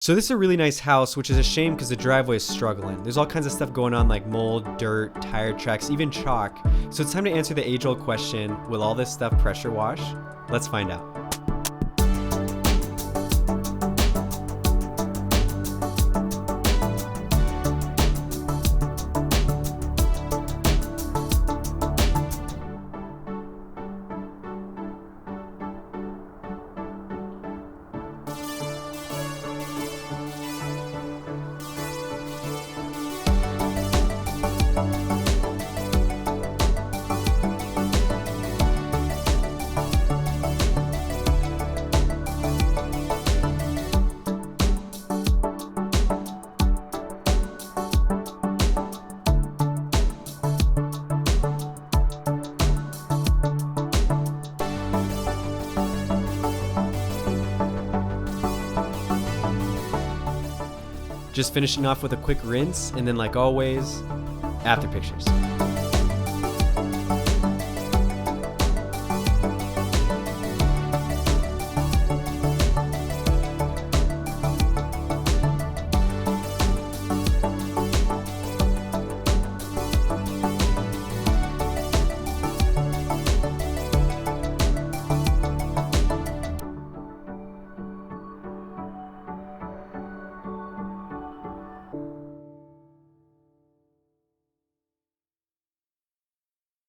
So this is a really nice house, which is a shame because the driveway is struggling. There's all kinds of stuff going on like mold, dirt, tire tracks, even chalk. So it's time to answer the age-old question, will all this stuff pressure wash? Let's find out. Just finishing off with a quick rinse, and then like always, after pictures.